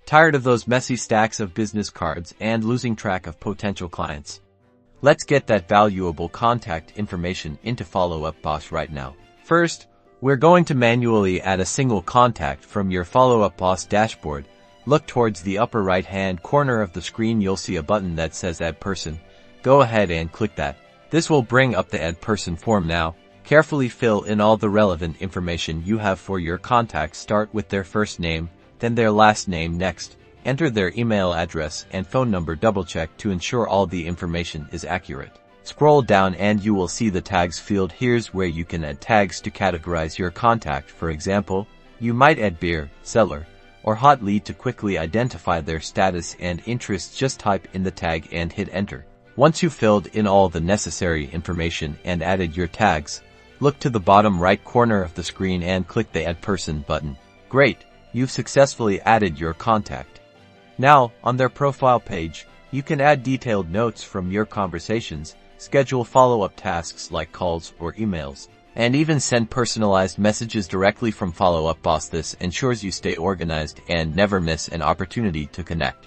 Tired of those messy stacks of business cards and losing track of potential clients? Let's get that valuable contact information into Follow Up Boss right now. First, we're going to manually add a single contact from your Follow Up Boss dashboard. Look towards the upper right-hand corner of the screen. You'll see a button that says Add Person. Go ahead and click that. This will bring up the Add Person form now. Carefully fill in all the relevant information you have for your contacts. Start with their first name, then their last name next. Enter their email address and phone number. Double-check to ensure all the information is accurate. Scroll down and you will see the tags field. Here's where you can add tags to categorize your contact. For example, you might add beer, seller, or hot lead to quickly identify their status and interests. Just type in the tag and hit enter. Once you've filled in all the necessary information and added your tags, look to the bottom right corner of the screen and click the Add Person button. Great! You've successfully added your contact. Now, on their profile page, you can add detailed notes from your conversations, schedule follow-up tasks like calls or emails, and even send personalized messages directly from Follow Up Boss. This ensures you stay organized and never miss an opportunity to connect.